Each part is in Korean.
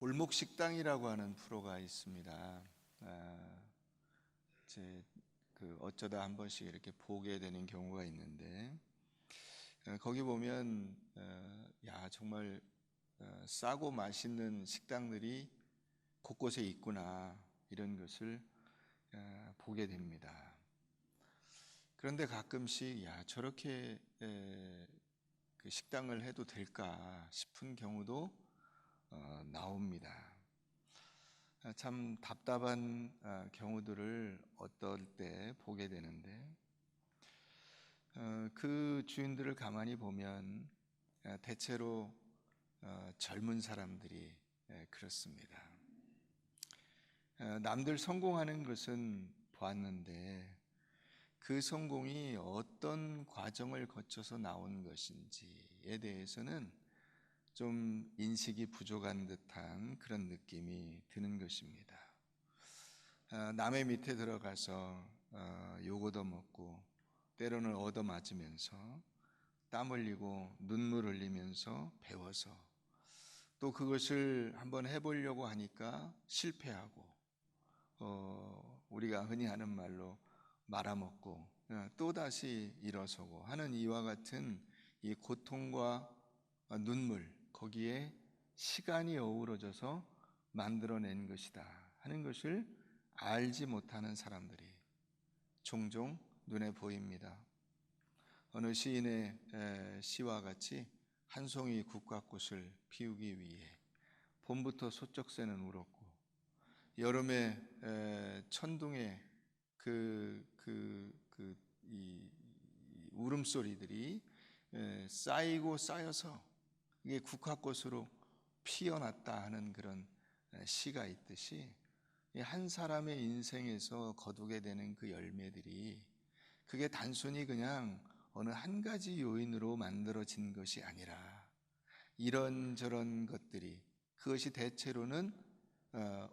골목 식당이라고 하는 프로가 있습니다. 어쩌다 한 번씩 이렇게 보게 되는 경우가 있는데, 거기 보면 정말 싸고 맛있는 식당들이 곳곳에 있구나, 이런 것을 보게 됩니다. 그런데 가끔씩 저렇게 그 식당을 해도 될까 싶은 경우도 나옵니다. 참 답답한 경우들을 어떨 때 보게 되는데, 그 주인들을 가만히 보면 대체로 젊은 사람들이 그렇습니다. 남들 성공하는 것은 보았는데 그 성공이 어떤 과정을 거쳐서 나온 것인지에 대해서는 좀 인식이 부족한 듯한 그런 느낌이 드는 것입니다. 남의 밑에 들어가서 욕 얻어먹고 때로는 얻어맞으면서 땀 흘리고 눈물 흘리면서 배워서 또 그것을 한번 해보려고 하니까 실패하고 우리가 흔히 하는 말로 말아먹고 또다시 일어서고 하는 이와 같은 이 고통과 눈물, 거기에 시간이 어우러져서 만들어낸 것이다 하는 것을 알지 못하는 사람들이 종종 눈에 보입니다. 어느 시인의 시와 같이 한 송이 국화꽃을 피우기 위해 봄부터 소쩍새는 울었고 여름에 천둥에 이 울음소리들이 쌓이고 쌓여서 이게 국화꽃으로 피어났다 하는 그런 시가 있듯이 한 사람의 인생에서 거두게 되는 그 열매들이 그게 단순히 그냥 어느 한 가지 요인으로 만들어진 것이 아니라 이런저런 것들이 그것이 대체로는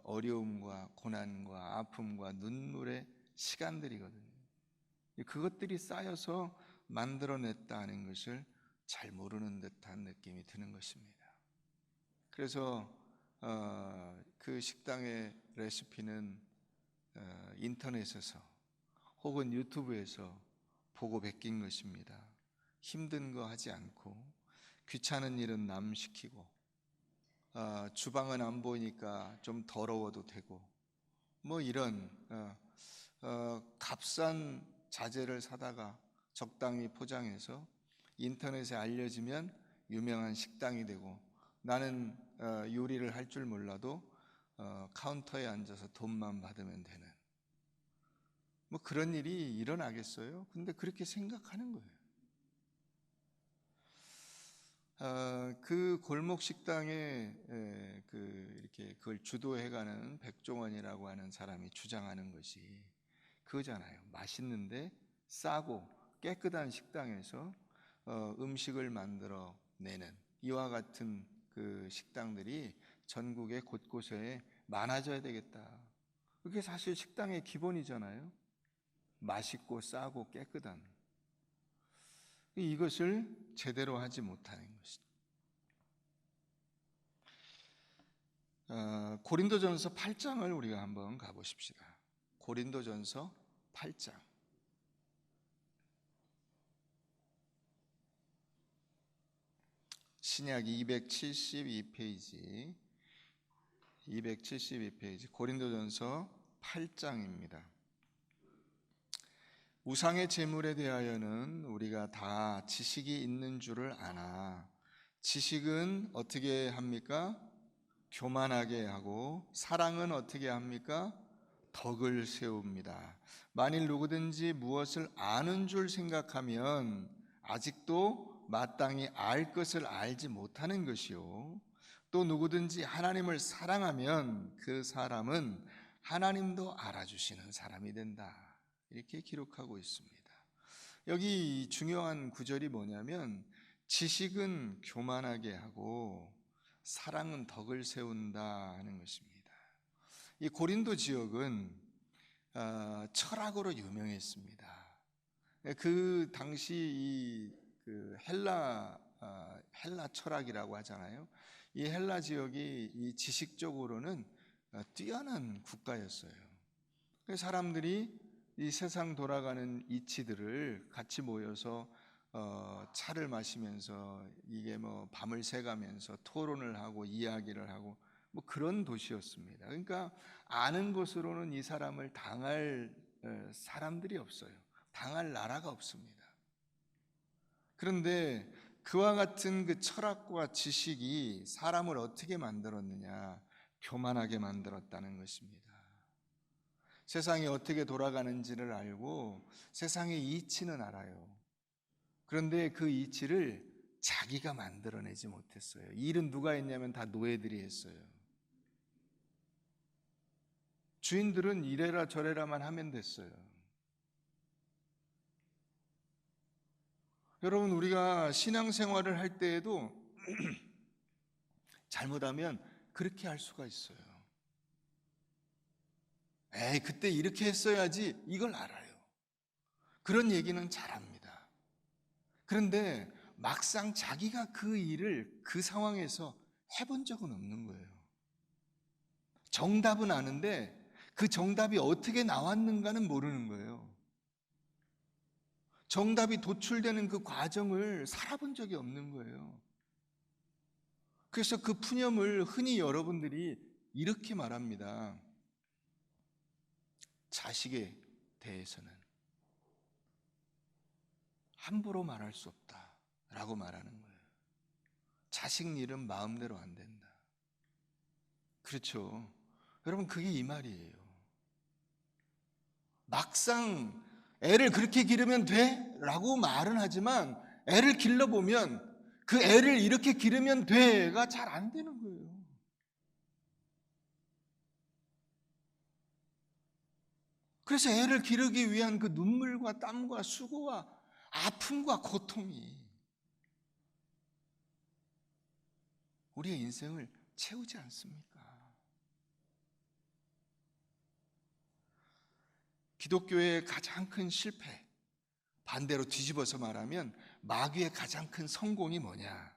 어려움과 고난과 아픔과 눈물의 시간들이거든요. 그것들이 쌓여서 만들어냈다는 것을 잘 모르는 듯한 느낌이 드는 것입니다. 그래서 그 식당의 레시피는 인터넷에서 혹은 유튜브에서 보고 베낀 것입니다. 힘든 거 하지 않고 귀찮은 일은 남 시키고 주방은 안 보이니까 좀 더러워도 되고 이런 값싼 자재를 사다가 적당히 포장해서 인터넷에 알려지면 유명한 식당이 되고 나는 요리를 할 줄 몰라도 카운터에 앉아서 돈만 받으면 되는 그런 일이 일어나겠어요? 근데 그렇게 생각하는 거예요. 그 골목 식당에 이렇게 그걸 주도해가는 백종원이라고 하는 사람이 주장하는 것이 그거잖아요. 맛있는데 싸고 깨끗한 식당에서 음식을 만들어 내는 이와 같은 그 식당들이 전국에 곳곳에 많아져야 되겠다. 그게 사실 식당의 기본이잖아요. 맛있고 싸고 깨끗한. 이것을 제대로 하지 못하는 것이죠. 고린도전서 8장을 우리가 한번 가보십시다. 고린도전서 8장. 신약 272페이지 고린도전서 8장입니다. 우상의 제물에 대하여는 우리가 다 지식이 있는 줄을 아나 지식은 어떻게 합니까? 교만하게 하고 사랑은 어떻게 합니까? 덕을 세웁니다. 만일 누구든지 무엇을 아는 줄 생각하면 아직도 마땅히 알 것을 알지 못하는 것이요 또 누구든지 하나님을 사랑하면 그 사람은 하나님도 알아주시는 사람이 된다. 이렇게 기록하고 있습니다. 여기 중요한 구절이 뭐냐면 지식은 교만하게 하고 사랑은 덕을 세운다 하는 것입니다. 이 고린도 지역은 철학으로 유명했습니다. 그 당시 이 헬라 헬라 철학이라고 하잖아요. 이 헬라 지역이 이 지식적으로는 뛰어난 국가였어요. 그래서 사람들이 이 세상 돌아가는 이치들을 같이 모여서 차를 마시면서 이게 뭐 밤을 새가면서 토론을 하고 이야기를 하고 뭐 그런 도시였습니다. 그러니까 아는 것으로는 이 사람을 당할 사람들이 없어요. 당할 나라가 없습니다. 그런데 그와 같은 그 철학과 지식이 사람을 어떻게 만들었느냐? 교만하게 만들었다는 것입니다. 세상이 어떻게 돌아가는지를 알고 세상의 이치는 알아요. 그런데 그 이치를 자기가 만들어내지 못했어요. 이 일은 누가 했냐면 다 노예들이 했어요. 주인들은 이래라 저래라만 하면 됐어요. 여러분, 우리가 신앙생활을 할 때에도 잘못하면 그렇게 할 수가 있어요. 에이, 그때 이렇게 했어야지, 이걸 알아요. 그런 얘기는 잘합니다. 그런데 막상 자기가 그 일을 그 상황에서 해본 적은 없는 거예요. 정답은 아는데 그 정답이 어떻게 나왔는가는 모르는 거예요. 정답이 도출되는 그 과정을 살아본 적이 없는 거예요. 그래서 그 푸념을 흔히 여러분들이 이렇게 말합니다. 자식에 대해서는 함부로 말할 수 없다라고 말하는 거예요. 자식 일은 마음대로 안 된다. 그렇죠. 여러분, 그게 이 말이에요. 막상 애를 그렇게 기르면 돼? 라고 말은 하지만 애를 길러보면 그 애를 이렇게 기르면 돼가 잘 안 되는 거예요. 그래서 애를 기르기 위한 그 눈물과 땀과 수고와 아픔과 고통이 우리의 인생을 채우지 않습니까? 기독교의 가장 큰 실패, 반대로 뒤집어서 말하면 마귀의 가장 큰 성공이 뭐냐?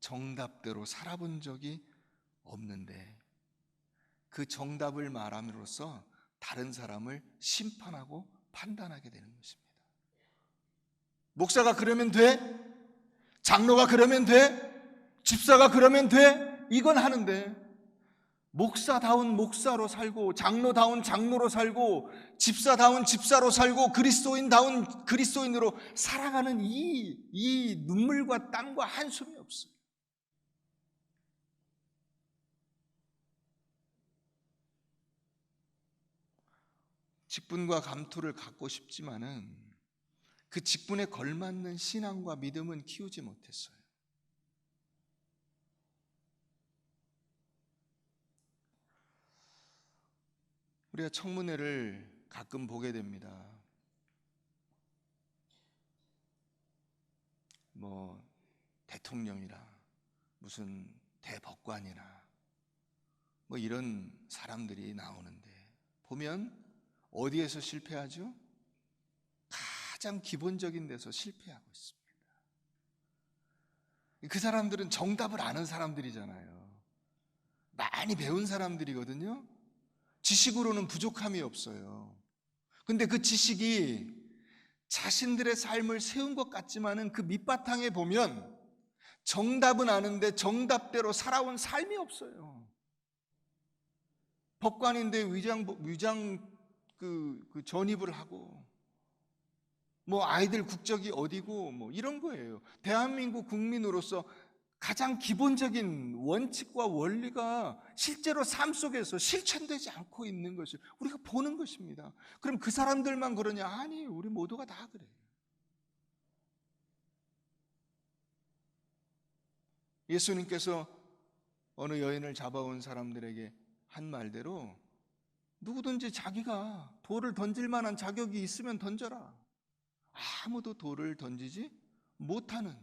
정답대로 살아본 적이 없는데 그 정답을 말함으로써 다른 사람을 심판하고 판단하게 되는 것입니다. 목사가 그러면 돼? 장로가 그러면 돼? 집사가 그러면 돼? 이건 하는데 목사다운 목사로 살고 장로다운 장로로 살고 집사다운 집사로 살고 그리스도인다운 그리스도인으로 살아가는 이 눈물과 땀과 한숨이 없어요. 직분과 감투를 갖고 싶지만은 그 직분에 걸맞는 신앙과 믿음은 키우지 못했어요. 우리가 청문회를 가끔 보게 됩니다. 뭐 대통령이라 무슨 대법관이나 뭐 이런 사람들이 나오는데 보면 어디에서 실패하죠? 가장 기본적인 데서 실패하고 있습니다. 그 사람들은 정답을 아는 사람들이잖아요. 많이 배운 사람들이거든요. 지식으로는 부족함이 없어요. 근데 그 지식이 자신들의 삶을 세운 것 같지만은 그 밑바탕에 보면 정답은 아는데 정답대로 살아온 삶이 없어요. 법관인데 위장 전입을 하고 뭐 아이들 국적이 어디고 뭐 이런 거예요. 대한민국 국민으로서 가장 기본적인 원칙과 원리가 실제로 삶 속에서 실천되지 않고 있는 것을 우리가 보는 것입니다. 그럼 그 사람들만 그러냐? 아니, 우리 모두가 다 그래요. 예수님께서 어느 여인을 잡아온 사람들에게 한 말대로 누구든지 자기가 돌을 던질 만한 자격이 있으면 던져라. 아무도 돌을 던지지 못하는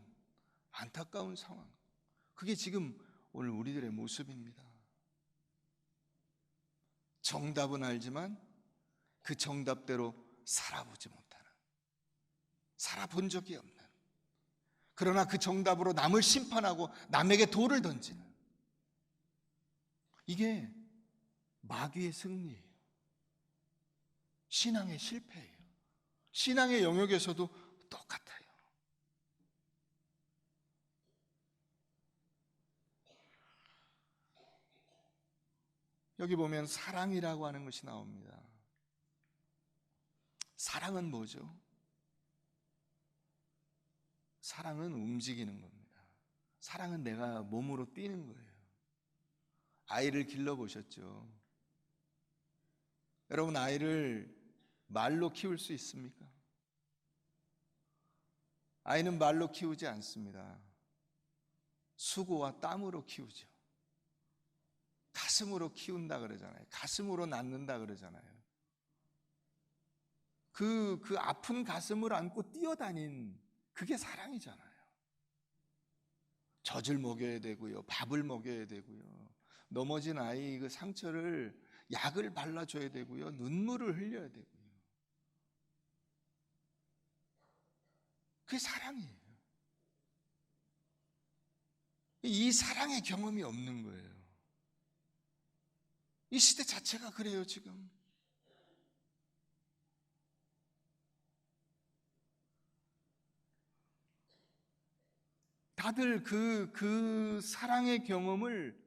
안타까운 상황. 그게 지금 오늘 우리들의 모습입니다. 정답은 알지만 그 정답대로 살아보지 못하는, 살아본 적이 없는, 그러나 그 정답으로 남을 심판하고 남에게 돌을 던지는, 이게 마귀의 승리예요. 신앙의 실패예요. 신앙의 영역에서도 똑같아요. 여기 보면 사랑이라고 하는 것이 나옵니다. 사랑은 뭐죠? 사랑은 움직이는 겁니다. 사랑은 내가 몸으로 뛰는 거예요. 아이를 길러보셨죠? 여러분, 아이를 말로 키울 수 있습니까? 아이는 말로 키우지 않습니다. 수고와 땀으로 키우죠. 가슴으로 키운다 그러잖아요. 가슴으로 낳는다 그러잖아요. 그 아픈 가슴을 안고 뛰어다닌, 그게 사랑이잖아요. 젖을 먹여야 되고요, 밥을 먹여야 되고요, 넘어진 아이 그 상처를 약을 발라줘야 되고요, 눈물을 흘려야 되고요. 그게 사랑이에요. 이 사랑의 경험이 없는 거예요. 이 시대 자체가 그래요, 지금. 다들 그 사랑의 경험을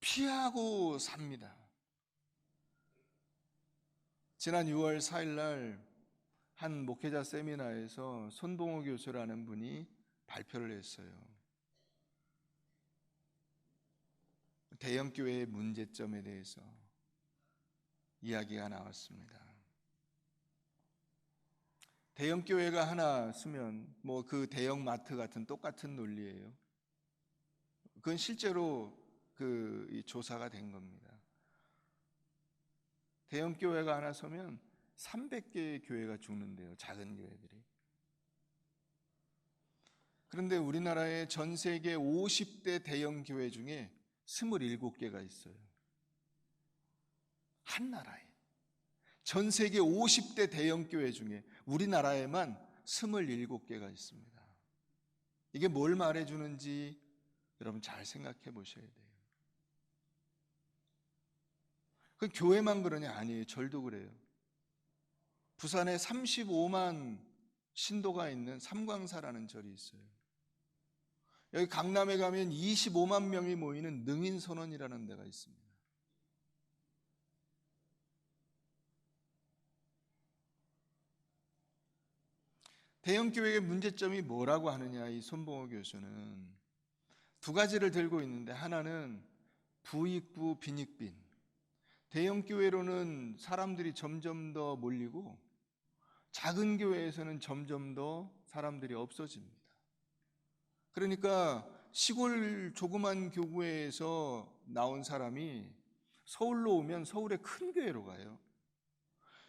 피하고 삽니다. 지난 6월 4일 날 한 목회자 세미나에서 손봉호 교수라는 분이 발표를 했어요. 대형교회의 문제점에 대해서 이야기가 나왔습니다. 대형교회가 하나 쓰면 뭐 그 대형마트 같은 똑같은 논리예요. 그건 실제로 이 조사가 된 겁니다. 대형교회가 하나 서면 300개의 교회가 죽는데요, 작은 교회들이. 그런데 우리나라의 전 세계 50대 대형교회 중에 27개가 있어요. 한 나라에. 전 세계 50대 대형교회 중에 우리나라에만 27개가 있습니다. 이게 뭘 말해주는지 여러분 잘 생각해 보셔야 돼요. 그 교회만 그러냐? 아니에요. 절도 그래요. 부산에 35만 신도가 있는 삼광사라는 절이 있어요. 여기 강남에 가면 25만 명이 모이는 능인선원이라는 데가 있습니다. 대형교회의 문제점이 뭐라고 하느냐, 이 손봉호 교수는 두 가지를 들고 있는데, 하나는 부익부 빈익빈. 대형교회로는 사람들이 점점 더 몰리고 작은 교회에서는 점점 더 사람들이 없어집니다. 그러니까 시골 조그만 교구에서 나온 사람이 서울로 오면 서울의 큰 교회로 가요.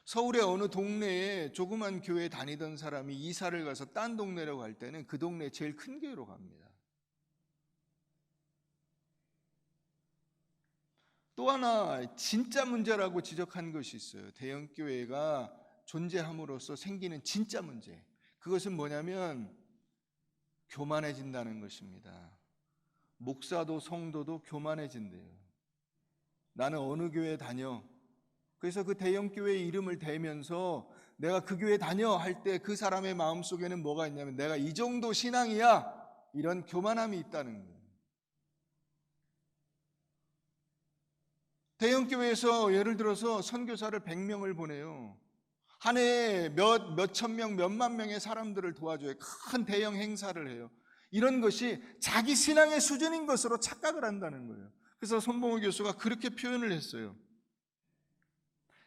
서울의 어느 동네에 조그만 교회 다니던 사람이 이사를 가서 딴 동네로 갈 때는 그 동네 제일 큰 교회로 갑니다. 또 하나 진짜 문제라고 지적한 것이 있어요. 대형교회가 존재함으로써 생기는 진짜 문제. 그것은 뭐냐면 교만해진다는 것입니다. 목사도 성도도 교만해진대요. 나는 어느 교회 다녀. 그래서 그 대형교회 이름을 대면서 내가 그 교회 다녀 할 때 그 사람의 마음속에는 뭐가 있냐면 내가 이 정도 신앙이야, 이런 교만함이 있다는 거예요. 대형교회에서 예를 들어서 선교사를 100명을 보내요. 한 해에 몇천 명, 몇만 명의 사람들을 도와줘요. 큰 대형 행사를 해요. 이런 것이 자기 신앙의 수준인 것으로 착각을 한다는 거예요. 그래서 손봉호 교수가 그렇게 표현을 했어요.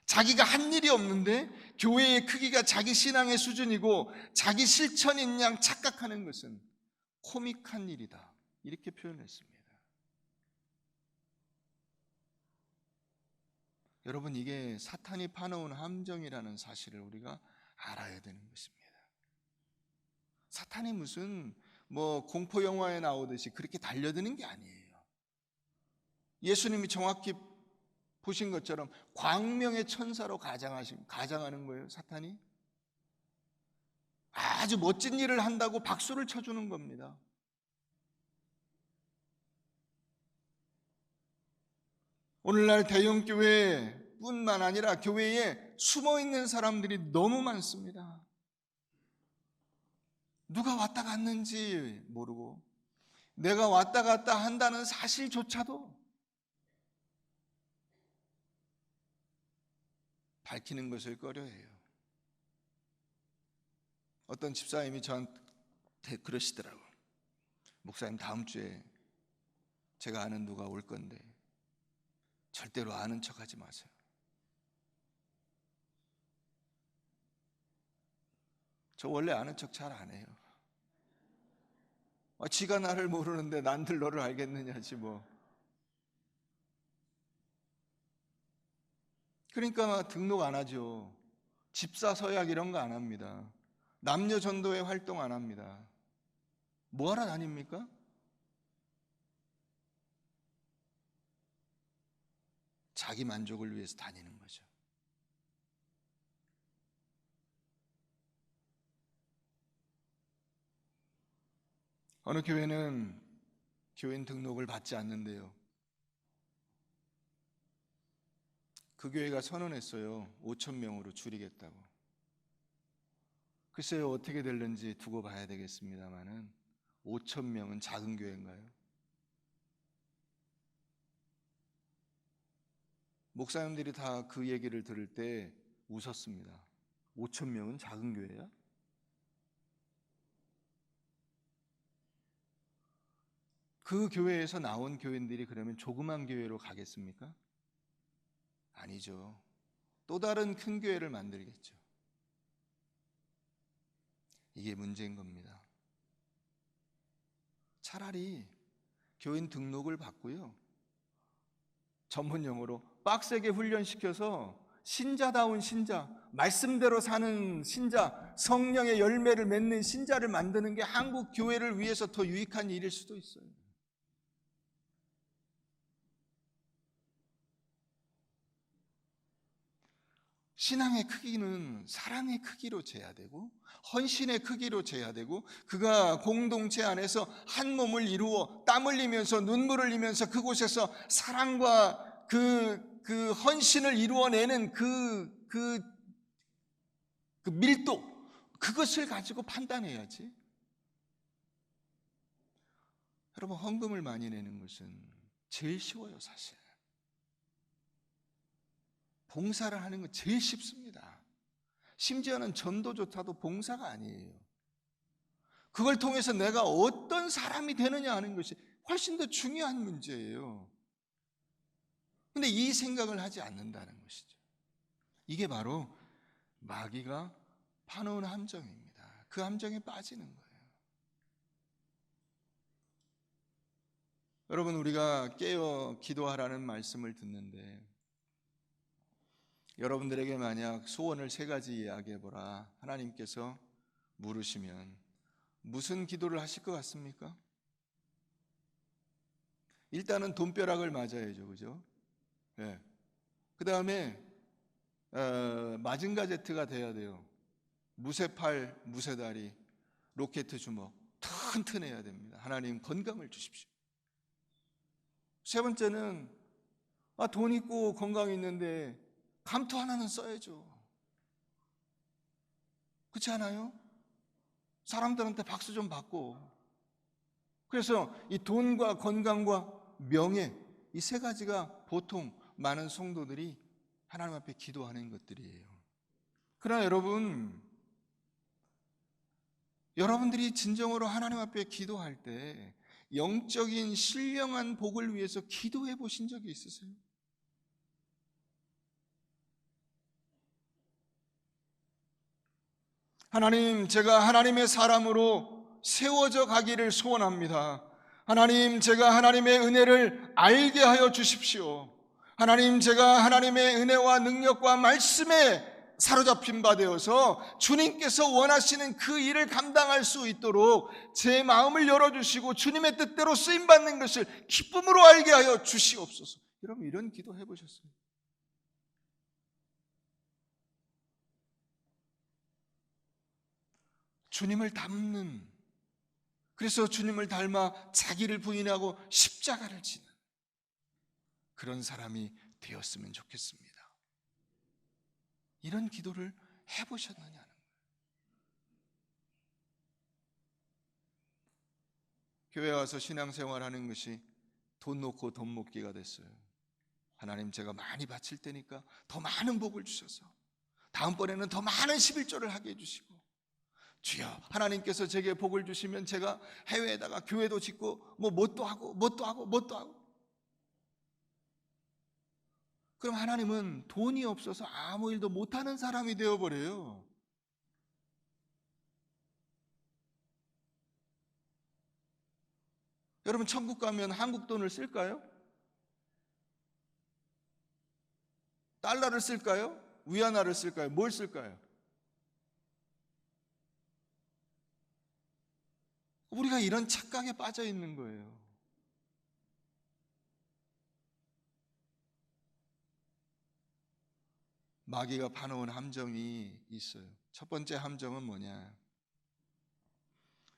자기가 한 일이 없는데 교회의 크기가 자기 신앙의 수준이고 자기 실천인 양 착각하는 것은 코믹한 일이다, 이렇게 표현했습니다. 여러분, 이게 사탄이 파놓은 함정이라는 사실을 우리가 알아야 되는 것입니다. 사탄이 무슨 공포 영화에 나오듯이 그렇게 달려드는 게 아니에요. 예수님이 정확히 보신 것처럼 광명의 천사로 가장하는 거예요, 사탄이. 아주 멋진 일을 한다고 박수를 쳐주는 겁니다. 오늘날 대형교회뿐만 아니라 교회에 숨어있는 사람들이 너무 많습니다. 누가 왔다 갔는지 모르고 내가 왔다 갔다 한다는 사실조차도 밝히는 것을 꺼려해요. 어떤 집사님이 저한테 그러시더라고요. 목사님, 다음 주에 제가 아는 누가 올 건데 절대로 아는 척하지 마세요. 저 원래 아는 척 잘 안 해요. 지가 나를 모르는데 난들 너를 알겠느냐지 뭐. 그러니까 등록 안 하죠. 집사 서약 이런 거 안 합니다. 남녀 전도회 활동 안 합니다. 뭐 하러 다닙니까? 자기 만족을 위해서 다니는 거죠. 어느 교회는 교인 등록을 받지 않는데요, 그 교회가 선언했어요. 5,000명으로 줄이겠다고. 글쎄요, 어떻게 될는지 두고 봐야 되겠습니다만은 5,000명은 작은 교회인가요? 목사님들이 다 그 얘기를 들을 때 웃었습니다. 5,000명은 작은 교회야? 그 교회에서 나온 교인들이 그러면 조그만 교회로 가겠습니까? 아니죠. 또 다른 큰 교회를 만들겠죠. 이게 문제인 겁니다. 차라리 교인 등록을 받고요, 전문 용어로 빡세게 훈련시켜서 신자다운 신자, 말씀대로 사는 신자, 성령의 열매를 맺는 신자를 만드는 게 한국 교회를 위해서 더 유익한 일일 수도 있어요. 신앙의 크기는 사랑의 크기로 재야 되고 헌신의 크기로 재야 되고, 그가 공동체 안에서 한 몸을 이루어 땀 흘리면서 눈물을 흘리면서 그곳에서 사랑과 그 헌신을 이루어내는 그 밀도, 그것을 가지고 판단해야지. 여러분, 헌금을 많이 내는 것은 제일 쉬워요. 사실 봉사를 하는 건 제일 쉽습니다. 심지어는 전도조차도 봉사가 아니에요. 그걸 통해서 내가 어떤 사람이 되느냐 하는 것이 훨씬 더 중요한 문제예요. 그런데 이 생각을 하지 않는다는 것이죠. 이게 바로 마귀가 파놓은 함정입니다. 그 함정에 빠지는 거예요. 여러분, 우리가 깨어 기도하라는 말씀을 듣는데, 여러분들에게 만약 소원을 3가지 이야기해보라 하나님께서 물으시면 무슨 기도를 하실 것 같습니까? 일단은 돈벼락을 맞아야죠, 그죠? 네. 그 다음에 마징가제트가 돼야 돼요. 무쇠팔, 무쇠다리, 로켓 주먹 튼튼해야 됩니다. 하나님 건강을 주십시오. 3번째는 돈 있고 건강 있는데 감투 하나는 써야죠. 그렇지 않아요? 사람들한테 박수 좀 받고. 그래서 이 돈과 건강과 명예, 이 3가지가 보통 많은 성도들이 하나님 앞에 기도하는 것들이에요. 그러나 여러분들이 진정으로 하나님 앞에 기도할 때 영적인 신령한 복을 위해서 기도해 보신 적이 있으세요? 하나님, 제가 하나님의 사람으로 세워져 가기를 소원합니다. 하나님, 제가 하나님의 은혜를 알게 하여 주십시오. 하나님, 제가 하나님의 은혜와 능력과 말씀에 사로잡힌 바 되어서 주님께서 원하시는 그 일을 감당할 수 있도록 제 마음을 열어주시고 주님의 뜻대로 쓰임받는 것을 기쁨으로 알게 하여 주시옵소서. 여러분, 이런 기도 해보셨어요? 주님을 닮는, 그래서 주님을 닮아 자기를 부인하고 십자가를 지는 그런 사람이 되었으면 좋겠습니다. 이런 기도를 해보셨느냐는 거예요. 교회 와서 신앙생활하는 것이 돈 놓고 돈 먹기가 됐어요. 하나님, 제가 많이 바칠 테니까 더 많은 복을 주셔서 다음번에는 더 많은 11조를 하게 해주시고, 주여, 하나님께서 제게 복을 주시면 제가 해외에다가 교회도 짓고 뭣도 하고. 그럼 하나님은 돈이 없어서 아무 일도 못하는 사람이 되어버려요. 여러분, 천국 가면 한국 돈을 쓸까요? 달러를 쓸까요? 위안화를 쓸까요? 뭘 쓸까요? 우리가 이런 착각에 빠져 있는 거예요. 마귀가 파놓은 함정이 있어요. 첫 번째 함정은 뭐냐?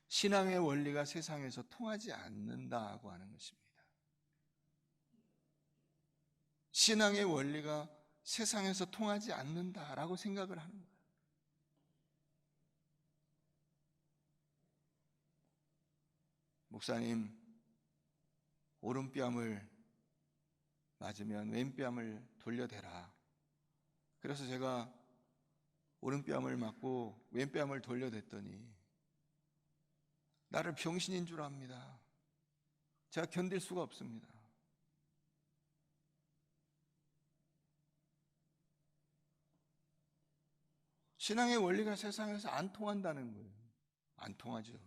신앙의 원리가 세상에서 통하지 않는다고 하는 것입니다. 신앙의 원리가 세상에서 통하지 않는다라고 생각을 하는 거예요. 목사님, 오른뺨을 맞으면 왼뺨을 돌려대라. 그래서 제가 오른뺨을 맞고 왼뺨을 돌려댔더니 나를 병신인 줄 압니다. 제가 견딜 수가 없습니다. 신앙의 원리가 세상에서 안 통한다는 거예요. 안 통하죠.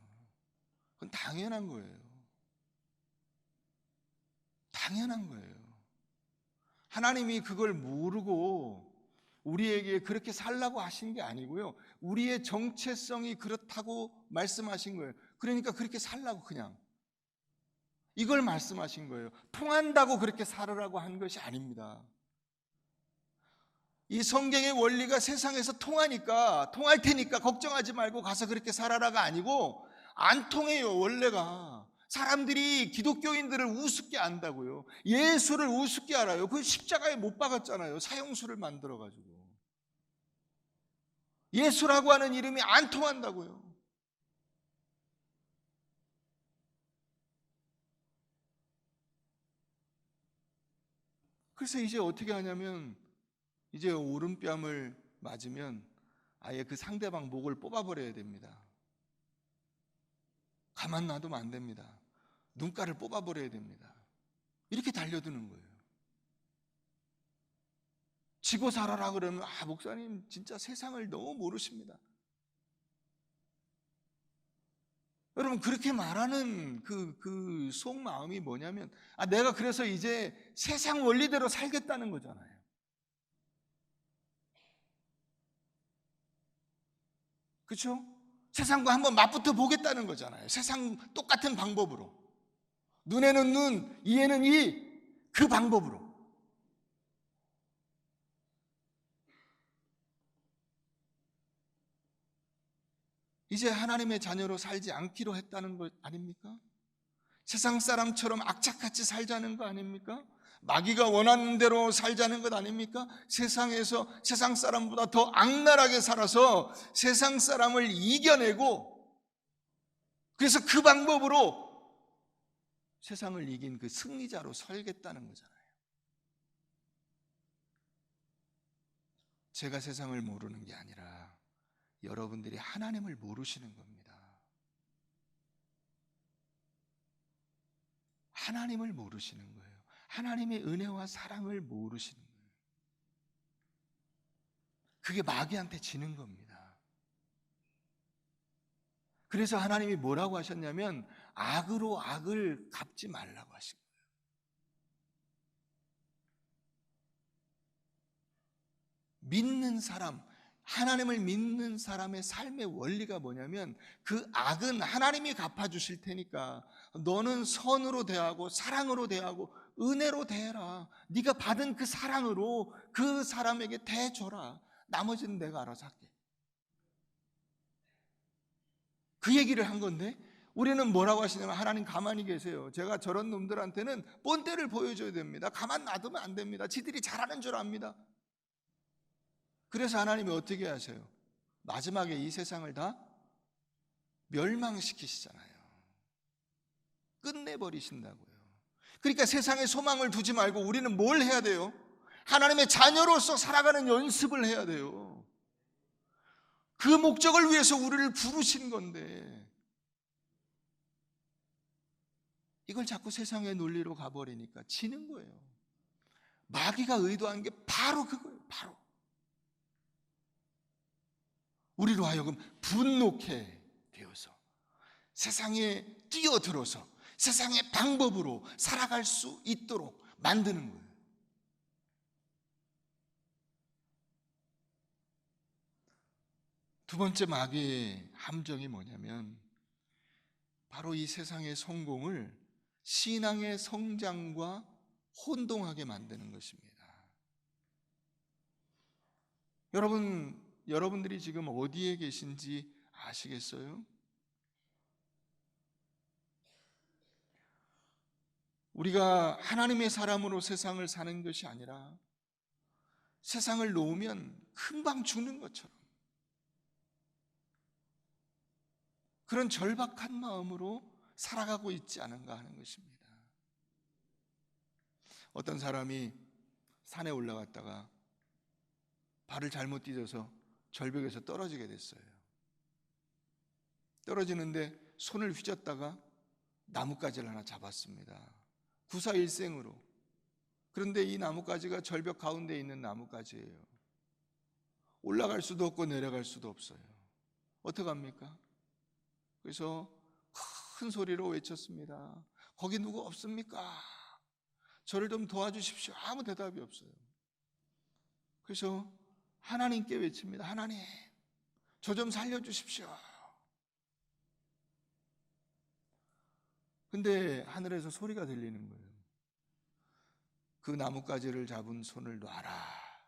그건 당연한 거예요. 당연한 거예요. 하나님이 그걸 모르고 우리에게 그렇게 살라고 하신 게 아니고요, 우리의 정체성이 그렇다고 말씀하신 거예요. 그러니까 그렇게 살라고, 그냥 이걸 말씀하신 거예요. 통한다고 그렇게 살으라고 한 것이 아닙니다. 이 성경의 원리가 세상에서 통하니까, 통할 테니까 걱정하지 말고 가서 그렇게 살아라가 아니고, 안 통해요. 원래가 사람들이 기독교인들을 우습게 안다고요. 예수를 우습게 알아요. 그 십자가에 못 박았잖아요. 사형수를 만들어가지고. 예수라고 하는 이름이 안 통한다고요. 그래서 이제 어떻게 하냐면, 이제 오른뺨을 맞으면 아예 그 상대방 목을 뽑아버려야 됩니다. 가만 놔두면 안 됩니다. 눈가를 뽑아버려야 됩니다. 이렇게 달려드는 거예요. 지고 살아라 그러면, 목사님 진짜 세상을 너무 모르십니다. 여러분, 그렇게 말하는 그 속마음이 뭐냐면, 내가 그래서 이제 세상 원리대로 살겠다는 거잖아요. 그렇죠? 세상과 한번 맞붙어 보겠다는 거잖아요. 세상 똑같은 방법으로. 눈에는 눈, 이에는 이, 그 방법으로. 이제 하나님의 자녀로 살지 않기로 했다는 것 아닙니까? 세상 사람처럼 악착같이 살자는 거 아닙니까? 마귀가 원하는 대로 살자는 것 아닙니까? 세상에서 세상 사람보다 더 악랄하게 살아서 세상 사람을 이겨내고, 그래서 그 방법으로 세상을 이긴 그 승리자로 살겠다는 거잖아요. 제가 세상을 모르는 게 아니라 여러분들이 하나님을 모르시는 겁니다. 하나님을 모르시는 거예요. 하나님의 은혜와 사랑을 모르시는 거예요. 그게 마귀한테 지는 겁니다. 그래서 하나님이 뭐라고 하셨냐면, 악으로 악을 갚지 말라고 하신 거예요. 믿는 사람, 하나님을 믿는 사람의 삶의 원리가 뭐냐면, 그 악은 하나님이 갚아주실 테니까 너는 선으로 대하고 사랑으로 대하고 은혜로 대해라. 네가 받은 그 사랑으로 그 사람에게 대줘라. 나머지는 내가 알아서 할게. 그 얘기를 한 건데 우리는 뭐라고 하시냐면 하나님 가만히 계세요. 제가 저런 놈들한테는 본때를 보여줘야 됩니다. 가만 놔두면 안 됩니다. 지들이 잘하는 줄 압니다. 그래서 하나님이 어떻게 하세요? 마지막에 이 세상을 다 멸망시키시잖아요. 끝내버리신다고요. 그러니까 세상에 소망을 두지 말고 우리는 뭘 해야 돼요? 하나님의 자녀로서 살아가는 연습을 해야 돼요. 그 목적을 위해서 우리를 부르신 건데 이걸 자꾸 세상의 논리로 가버리니까 지는 거예요. 마귀가 의도한 게 바로 그거예요. 바로 우리로 하여금 분노케 되어서 세상에 뛰어들어서 세상의 방법으로 살아갈 수 있도록 만드는 거예요. 두 번째 마귀의 함정이 뭐냐면 바로 이 세상의 성공을 신앙의 성장과 혼동하게 만드는 것입니다. 여러분들이 지금 어디에 계신지 아시겠어요? 우리가 하나님의 사람으로 세상을 사는 것이 아니라 세상을 놓으면 금방 죽는 것처럼 그런 절박한 마음으로 살아가고 있지 않은가 하는 것입니다. 어떤 사람이 산에 올라갔다가 발을 잘못 디뎌서 절벽에서 떨어지게 됐어요. 떨어지는데 손을 휘젓다가 나뭇가지를 하나 잡았습니다. 구사일생으로. 그런데 이 나뭇가지가 절벽 가운데 있는 나뭇가지예요. 올라갈 수도 없고 내려갈 수도 없어요. 어떡합니까? 그래서 큰 소리로 외쳤습니다. 거기 누구 없습니까? 저를 좀 도와주십시오. 아무 대답이 없어요. 그래서 하나님께 외칩니다. 하나님, 저 좀 살려주십시오. 근데 하늘에서 소리가 들리는 거예요. 그 나뭇가지를 잡은 손을 놔라.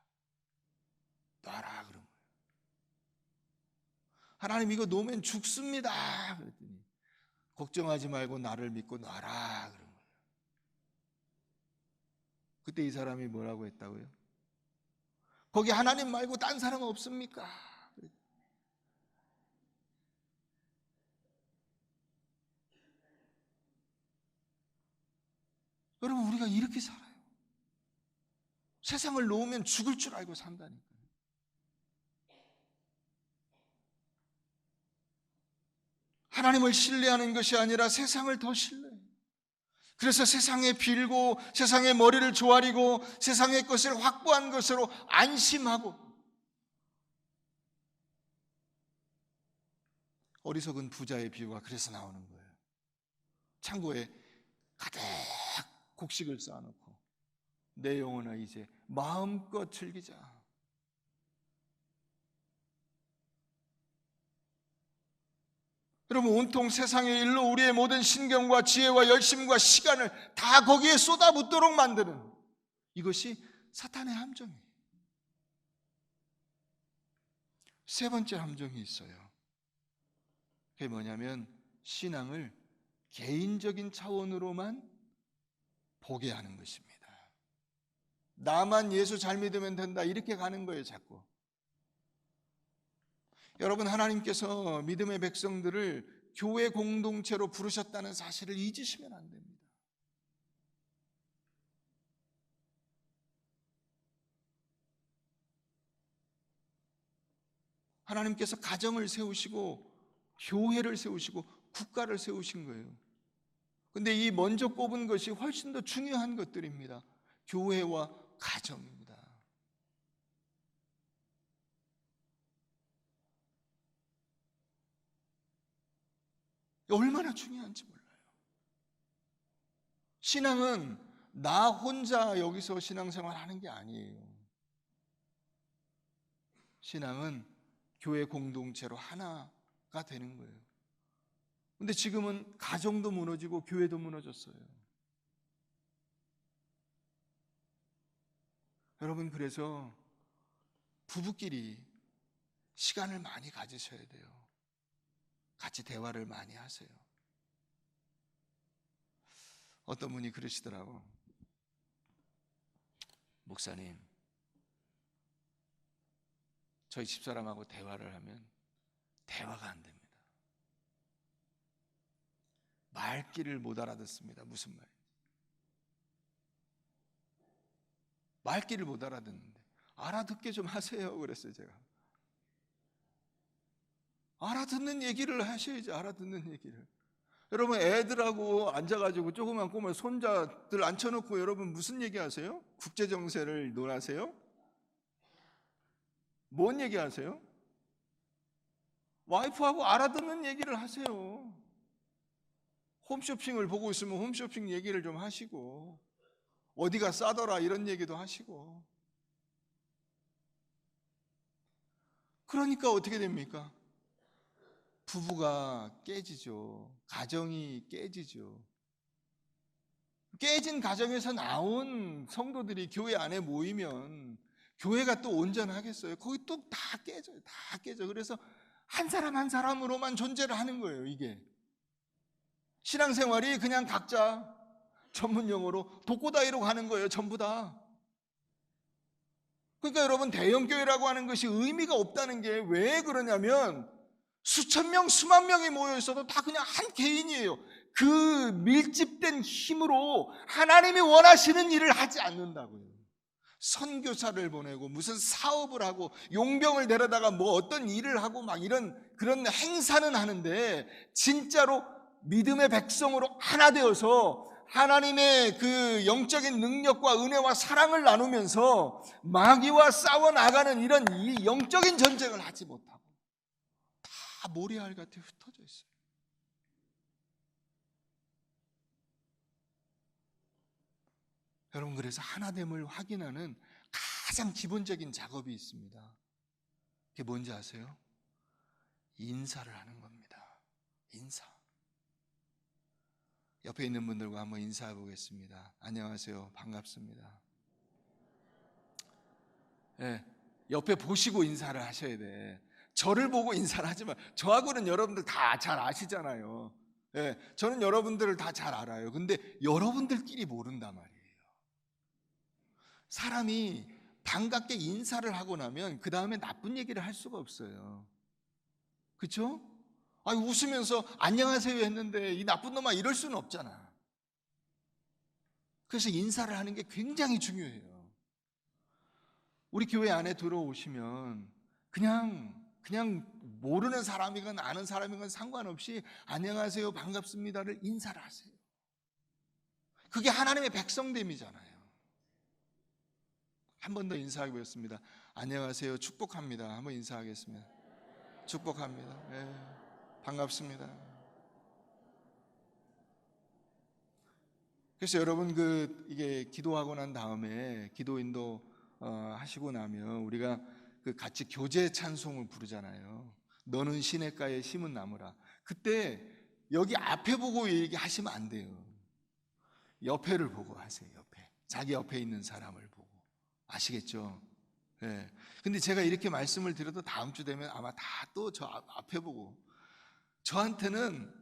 놔라 그런 거예요. 하나님 이거 놓으면 죽습니다. 그랬더니 걱정하지 말고 나를 믿고 놔라 그런 거예요. 그때 이 사람이 뭐라고 했다고요? 거기 하나님 말고 딴 사람 없습니까? 여러분 우리가 이렇게 살아요. 세상을 놓으면 죽을 줄 알고 산다니까요. 하나님을 신뢰하는 것이 아니라 세상을 더 신뢰해요. 그래서 세상에 빌고 세상의 머리를 조아리고 세상의 것을 확보한 것으로 안심하고 어리석은 부자의 비유가 그래서 나오는 거예요. 창고에 가득 곡식을 쌓아놓고 내 영혼아 이제 마음껏 즐기자. 여러분 온통 세상의 일로 우리의 모든 신경과 지혜와 열심과 시간을 다 거기에 쏟아붓도록 만드는 이것이 사탄의 함정이에요. 세 번째 함정이 있어요. 그게 뭐냐면 신앙을 개인적인 차원으로만 보게 하는 것입니다. 나만 예수 잘 믿으면 된다 이렇게 가는 거예요. 자꾸. 여러분 하나님께서 믿음의 백성들을 교회 공동체로 부르셨다는 사실을 잊으시면 안 됩니다. 하나님께서 가정을 세우시고 교회를 세우시고 국가를 세우신 거예요. 근데 이 먼저 꼽은 것이 훨씬 더 중요한 것들입니다. 교회와 가정입니다. 얼마나 중요한지 몰라요. 신앙은 나 혼자 여기서 신앙생활 하는 게 아니에요. 신앙은 교회 공동체로 하나가 되는 거예요. 근데 지금은 가정도 무너지고 교회도 무너졌어요. 여러분 그래서 부부끼리 시간을 많이 가지셔야 돼요. 같이 대화를 많이 하세요. 어떤 분이 그러시더라고. 목사님, 저희 집사람하고 대화를 하면 대화가 안 됩니다. 말귀를 못 알아듣습니다. 무슨 말인지. 말귀를 못 알아듣는데 알아듣게 좀 하세요. 그랬어요, 제가. 알아듣는 얘기를 하셔야지, 알아듣는 얘기를. 여러분, 애들하고 앉아가지고 조그만 꼬마 손자들 앉혀놓고 여러분 무슨 얘기 하세요? 국제정세를 논하세요? 뭔 얘기 하세요? 와이프하고 알아듣는 얘기를 하세요. 홈쇼핑을 보고 있으면 홈쇼핑 얘기를 좀 하시고, 어디가 싸더라 이런 얘기도 하시고. 그러니까 어떻게 됩니까? 부부가 깨지죠. 가정이 깨지죠. 깨진 가정에서 나온 성도들이 교회 안에 모이면 교회가 또 온전하겠어요? 거기 또 다 깨져요. 다 깨져. 그래서 한 사람 한 사람으로만 존재를 하는 거예요, 이게. 신앙생활이 그냥 각자 전문 용어로 독고다이로 가는 거예요, 전부 다. 그러니까 여러분, 대형교회라고 하는 것이 의미가 없다는 게 왜 그러냐면, 수천 명, 수만 명이 모여 있어도 다 그냥 한 개인이에요. 그 밀집된 힘으로 하나님이 원하시는 일을 하지 않는다고요. 선교사를 보내고 무슨 사업을 하고 용병을 데려다가 뭐 어떤 일을 하고 막 이런 그런 행사는 하는데, 진짜로 믿음의 백성으로 하나 되어서 하나님의 그 영적인 능력과 은혜와 사랑을 나누면서 마귀와 싸워 나가는 이런 이 영적인 전쟁을 하지 못하고 다 모래알 같이 흩어져 있어요. 여러분, 그래서 하나됨을 확인하는 가장 기본적인 작업이 있습니다. 그게 뭔지 아세요? 인사를 하는 겁니다. 인사. 옆에 있는 분들과 한번 인사해 보겠습니다. 안녕하세요. 반갑습니다. 네, 옆에 보시고 인사를 하셔야 돼. 저를 보고 인사를 하지 마. 저하고는 여러분들 다 잘 아시잖아요. 네, 저는 여러분들을 다 잘 알아요. 근데 여러분들끼리 모른단 말이에요. 사람이 반갑게 인사를 하고 나면 그 다음에 나쁜 얘기를 할 수가 없어요. 그렇죠? 아니, 웃으면서 안녕하세요 했는데 이 나쁜 놈아 이럴 수는 없잖아. 그래서 인사를 하는 게 굉장히 중요해요. 우리 교회 안에 들어오시면 그냥 모르는 사람이건 아는 사람이건 상관없이 안녕하세요, 반갑습니다를 인사를 하세요. 그게 하나님의 백성됨이잖아요. 한 번 더 인사해 보겠습니다. 안녕하세요, 축복합니다. 한번 인사하겠습니다. 축복합니다. 네, 반갑습니다. 그래서 여러분, 이게 기도하고 난 다음에 기도 인도 하시고 나면 우리가 같이 교제 찬송을 부르잖아요. 너는 시냇가에 심은 나무라. 그때 여기 앞에 보고 얘기하시면 안 돼요. 옆에를 보고 하세요. 옆에. 자기 옆에 있는 사람을 보고. 아시겠죠? 네. 근데 제가 이렇게 말씀을 드려도 다음 주 되면 아마 다 또 저 앞에 보고, 저한테는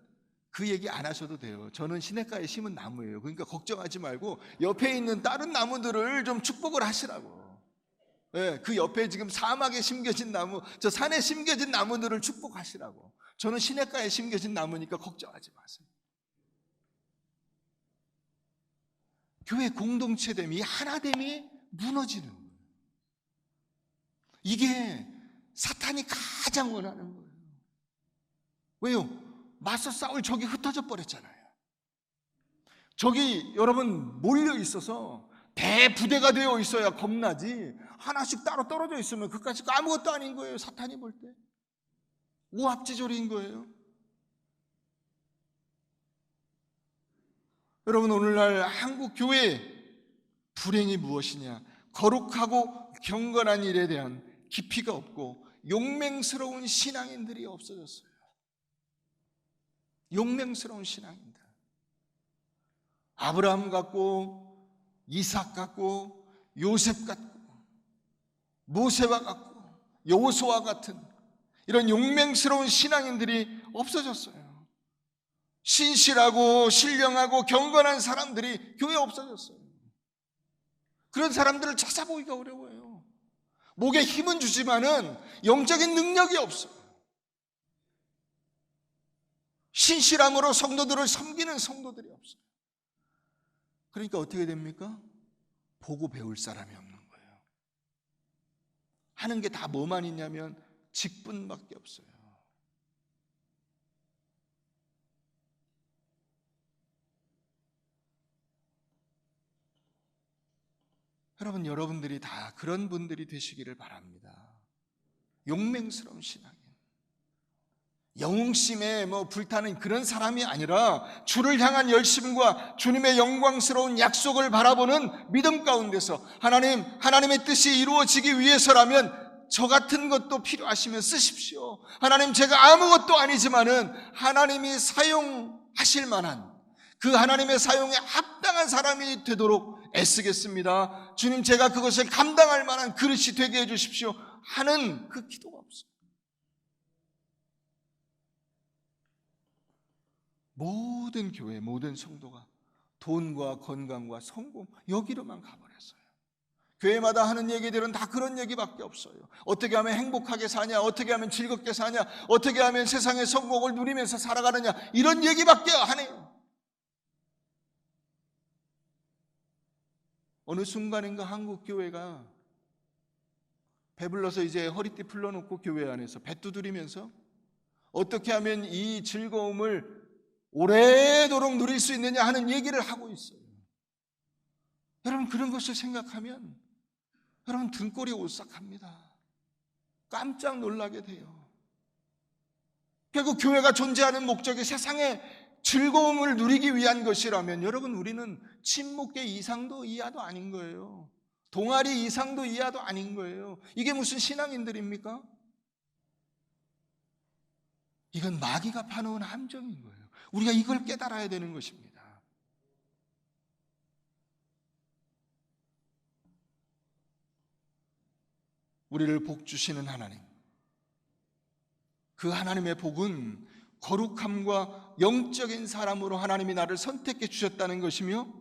그 얘기 안 하셔도 돼요. 저는 시냇가에 심은 나무예요. 그러니까 걱정하지 말고 옆에 있는 다른 나무들을 좀 축복을 하시라고. 네, 그 옆에 지금 사막에 심겨진 나무, 저 산에 심겨진 나무들을 축복하시라고. 저는 시냇가에 심겨진 나무니까 걱정하지 마세요. 교회 공동체됨이, 하나됨이 무너지는 거예요. 이게 사탄이 가장 원하는 거예요. 왜요? 맞서 싸울 적이 흩어져 버렸잖아요. 적이 여러분 몰려 있어서 대부대가 되어 있어야 겁나지, 하나씩 따로 떨어져 있으면 그까짓 거 아무것도 아닌 거예요. 사탄이 볼 때 우합지졸인 거예요. 여러분, 오늘날 한국 교회 불행이 무엇이냐? 거룩하고 경건한 일에 대한 깊이가 없고 용맹스러운 신앙인들이 없어졌어요. 용맹스러운 신앙인들. 아브라함 같고 이삭 같고 요셉 같고 모세와 같고 여호수아 같은 이런 용맹스러운 신앙인들이 없어졌어요. 신실하고 신령하고 경건한 사람들이 교회에 없어졌어요. 그런 사람들을 찾아보기가 어려워요. 목에 힘은 주지만은 영적인 능력이 없어요. 신실함으로 성도들을 섬기는 성도들이 없어요. 그러니까 어떻게 됩니까? 보고 배울 사람이 없는 거예요. 하는 게 다 뭐만 있냐면 직분밖에 없어요. 여러분, 여러분들이 다 그런 분들이 되시기를 바랍니다. 용맹스러운 신앙인, 영웅심에 불타는 그런 사람이 아니라 주를 향한 열심과 주님의 영광스러운 약속을 바라보는 믿음 가운데서 하나님의 뜻이 이루어지기 위해서라면 저 같은 것도 필요하시면 쓰십시오. 하나님, 제가 아무것도 아니지만은 하나님이 사용하실 만한 그 하나님의 사용에 합당한 사람이 되도록 애쓰겠습니다. 주님, 제가 그것을 감당할 만한 그릇이 되게 해주십시오 하는 그 기도가 없어요. 모든 교회, 모든 성도가 돈과 건강과 성공 여기로만 가버렸어요. 교회마다 하는 얘기들은 다 그런 얘기밖에 없어요. 어떻게 하면 행복하게 사냐, 어떻게 하면 즐겁게 사냐, 어떻게 하면 세상의 성공을 누리면서 살아가느냐, 이런 얘기밖에 안 해요. 어느 순간인가 한국 교회가 배불러서 이제 허리띠 풀러놓고 교회 안에서 배 두드리면서 어떻게 하면 이 즐거움을 오래도록 누릴 수 있느냐 하는 얘기를 하고 있어요. 여러분, 그런 것을 생각하면 여러분 등골이 오싹합니다. 깜짝 놀라게 돼요. 결국 교회가 존재하는 목적이 세상의 즐거움을 누리기 위한 것이라면 여러분, 우리는 침묵계 이상도 이하도 아닌 거예요. 동아리 이상도 이하도 아닌 거예요. 이게 무슨 신앙인들입니까? 이건 마귀가 파놓은 함정인 거예요. 우리가 이걸 깨달아야 되는 것입니다. 우리를 복 주시는 하나님, 그 하나님의 복은 거룩함과 영적인 사람으로 하나님이 나를 선택해 주셨다는 것이며,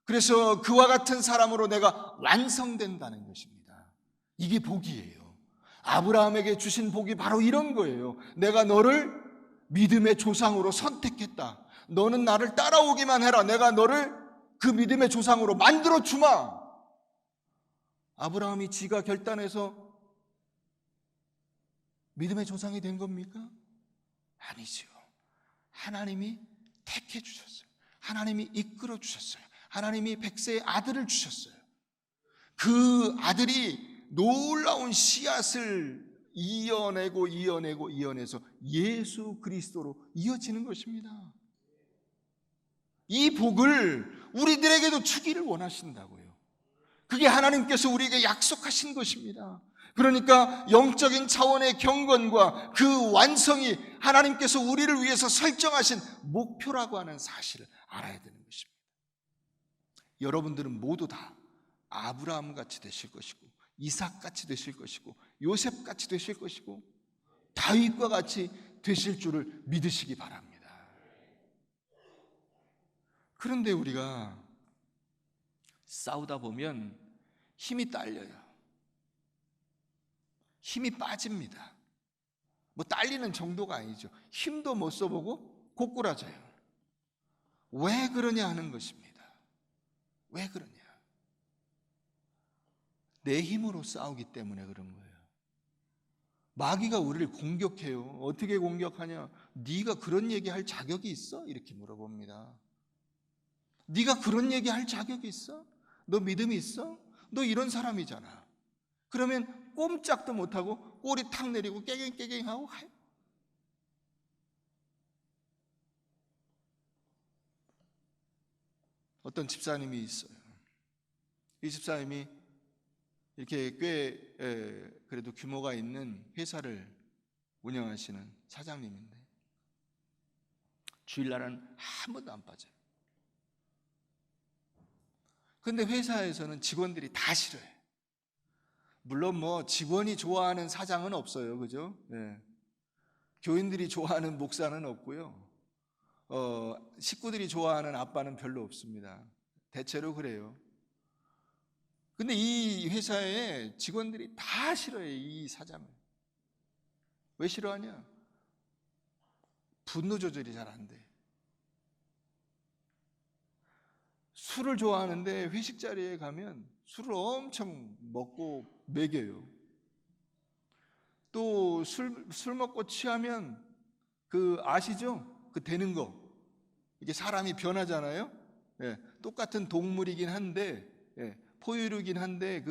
그래서 그와 같은 사람으로 내가 완성된다는 것입니다. 이게 복이에요. 아브라함에게 주신 복이 바로 이런 거예요. 내가 너를 믿음의 조상으로 선택했다. 너는 나를 따라오기만 해라. 내가 너를 그 믿음의 조상으로 만들어 주마. 아브라함이 지가 결단해서 믿음의 조상이 된 겁니까? 아니죠. 하나님이 택해 주셨어요. 하나님이 이끌어 주셨어요. 하나님이 백세의 아들을 주셨어요. 그 아들이 놀라운 씨앗을 이어내서 예수 그리스도로 이어지는 것입니다. 이 복을 우리들에게도 주기를 원하신다고요. 그게 하나님께서 우리에게 약속하신 것입니다. 그러니까 영적인 차원의 경건과 그 완성이 하나님께서 우리를 위해서 설정하신 목표라고 하는 사실을 알아야 되는 것입니다. 여러분들은 모두 다 아브라함같이 되실 것이고, 이삭같이 되실 것이고, 요셉같이 되실 것이고, 다윗과 같이 되실 줄을 믿으시기 바랍니다. 그런데 우리가 싸우다 보면 힘이 딸려요. 힘이 빠집니다. 딸리는 정도가 아니죠. 힘도 못 써보고 고꾸라져요. 왜 그러냐 하는 것입니다. 왜 그러냐? 내 힘으로 싸우기 때문에 그런 거예요. 마귀가 우리를 공격해요. 어떻게 공격하냐? 네가 그런 얘기할 자격이 있어? 이렇게 물어봅니다. 네가 그런 얘기할 자격이 있어? 너 믿음이 있어? 너 이런 사람이잖아. 그러면 꼼짝도 못하고 꼬리 탁 내리고 깨갱깨갱하고 가요. 어떤 집사님이 있어요. 이 집사님이 이렇게 꽤 그래도 규모가 있는 회사를 운영하시는 사장님인데 주일날은 한 번도 안 빠져요. 그런데 회사에서는 직원들이 다 싫어요. 물론 직원이 좋아하는 사장은 없어요, 그죠? 네. 교인들이 좋아하는 목사는 없고요. 식구들이 좋아하는 아빠는 별로 없습니다. 대체로 그래요. 근데 이 회사에 직원들이 다 싫어해요, 이 사장을. 왜 싫어하냐? 분노 조절이 잘 안 돼. 술을 좋아하는데 회식 자리에 가면 술을 엄청 먹고 먹여요. 또 술 먹고 취하면 아시죠? 되는 거. 이게 사람이 변하잖아요. 예, 똑같은 동물이긴 한데, 예, 포유류긴 한데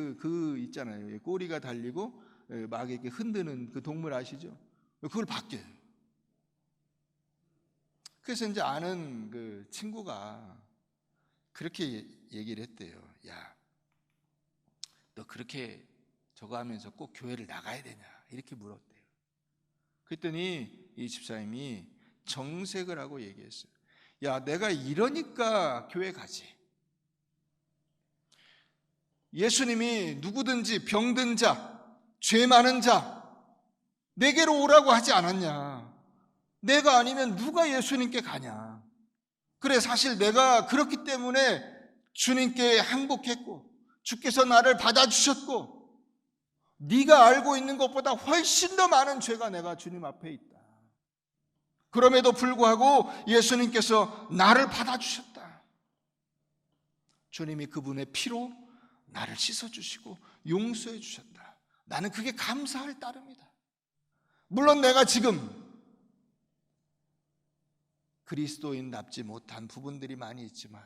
있잖아요. 꼬리가 달리고 막 이렇게 흔드는 그 동물 아시죠? 그걸 바뀌어요. 그래서 이제 아는 친구가 그렇게 얘기를 했대요. 야, 너 그렇게 저거 하면서 꼭 교회를 나가야 되냐? 이렇게 물었대요. 그랬더니 이 집사님이 정색을 하고 얘기했어요. 야, 내가 이러니까 교회 가지. 예수님이 누구든지 병든 자, 죄 많은 자 내게로 오라고 하지 않았냐? 내가 아니면 누가 예수님께 가냐? 그래, 사실 내가 그렇기 때문에 주님께 항복했고 주께서 나를 받아주셨고 네가 알고 있는 것보다 훨씬 더 많은 죄가 내가 주님 앞에 있다. 그럼에도 불구하고 예수님께서 나를 받아주셨다. 주님이 그분의 피로 나를 씻어주시고 용서해 주셨다. 나는 그게 감사할 따름이다. 물론 내가 지금 그리스도인답지 못한 부분들이 많이 있지만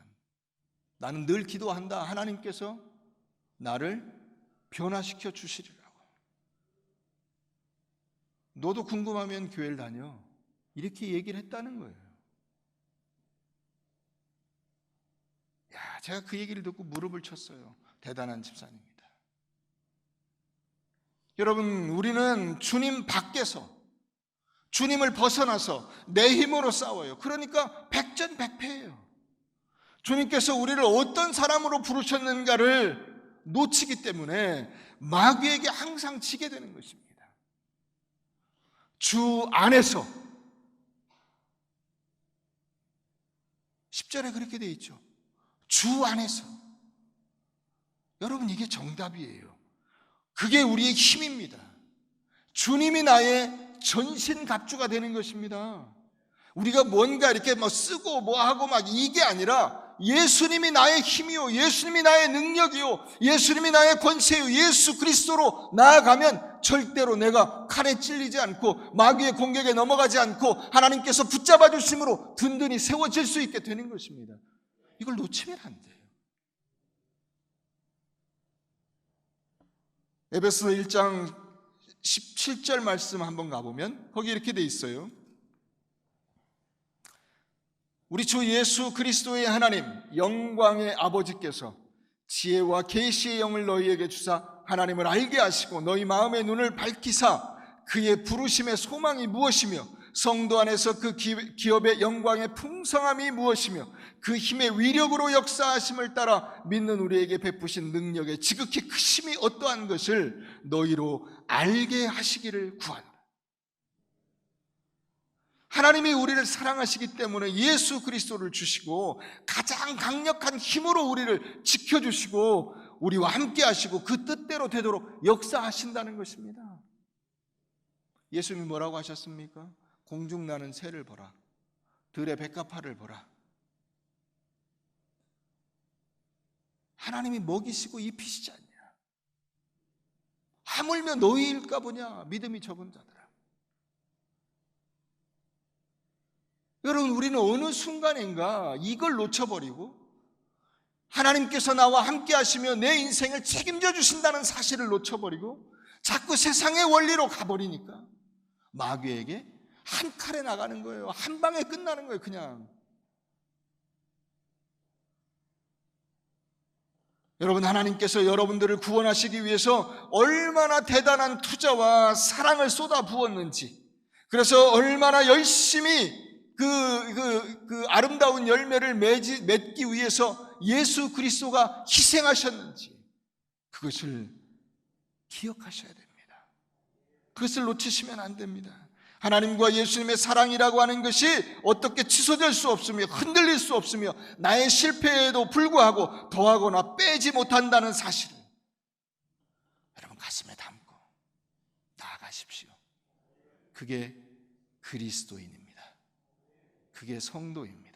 나는 늘 기도한다. 하나님께서 나를 변화시켜 주시리라고. 너도 궁금하면 교회를 다녀. 이렇게 얘기를 했다는 거예요. 야, 제가 그 얘기를 듣고 무릎을 쳤어요. 대단한 집사님입니다. 여러분, 우리는 주님 밖에서, 주님을 벗어나서 내 힘으로 싸워요. 그러니까 백전백패예요. 주님께서 우리를 어떤 사람으로 부르셨는가를 놓치기 때문에 마귀에게 항상 지게 되는 것입니다. 주 안에서 10절에 그렇게 돼 있죠. 주 안에서. 여러분, 이게 정답이에요. 그게 우리의 힘입니다. 주님이 나의 전신갑주가 되는 것입니다. 우리가 뭔가 이렇게 쓰고 하고 이게 아니라 예수님이 나의 힘이요, 예수님이 나의 능력이요, 예수님이 나의 권세요, 예수 그리스도로 나아가면 절대로 내가 칼에 찔리지 않고 마귀의 공격에 넘어가지 않고 하나님께서 붙잡아 주심으로 든든히 세워질 수 있게 되는 것입니다. 이걸 놓치면 안 돼요. 에베소 1장 17절 말씀 한번 가보면 거기 이렇게 돼 있어요. 우리 주 예수 그리스도의 하나님 영광의 아버지께서 지혜와 계시의 영을 너희에게 주사 하나님을 알게 하시고 너희 마음의 눈을 밝히사 그의 부르심의 소망이 무엇이며 성도 안에서 그 기업의 영광의 풍성함이 무엇이며 그 힘의 위력으로 역사하심을 따라 믿는 우리에게 베푸신 능력의 지극히 크심이 어떠한 것을 너희로 알게 하시기를 구한다. 하나님이 우리를 사랑하시기 때문에 예수 그리스도를 주시고 가장 강력한 힘으로 우리를 지켜주시고 우리와 함께 하시고 그 뜻대로 되도록 역사하신다는 것입니다. 예수님이 뭐라고 하셨습니까? 공중 나는 새를 보라, 들의 백합화를 보라. 하나님이 먹이시고 입히시지 않냐? 하물며 너희일까 보냐, 믿음이 적은 자들아. 여러분, 우리는 어느 순간인가 이걸 놓쳐버리고 하나님께서 나와 함께 하시며 내 인생을 책임져 주신다는 사실을 놓쳐버리고 자꾸 세상의 원리로 가버리니까 마귀에게 한 칼에 나가는 거예요. 한 방에 끝나는 거예요. 그냥. 여러분, 하나님께서 여러분들을 구원하시기 위해서 얼마나 대단한 투자와 사랑을 쏟아 부었는지, 그래서 얼마나 열심히 그 아름다운 열매를 맺기 위해서 예수 그리스도가 희생하셨는지 그것을 기억하셔야 됩니다. 그것을 놓치시면 안 됩니다. 하나님과 예수님의 사랑이라고 하는 것이 어떻게 취소될 수 없으며 흔들릴 수 없으며 나의 실패에도 불구하고 더하거나 빼지 못한다는 사실을 여러분 가슴에 담고 나아가십시오. 그게 그리스도인입니다. 그게 성도입니다.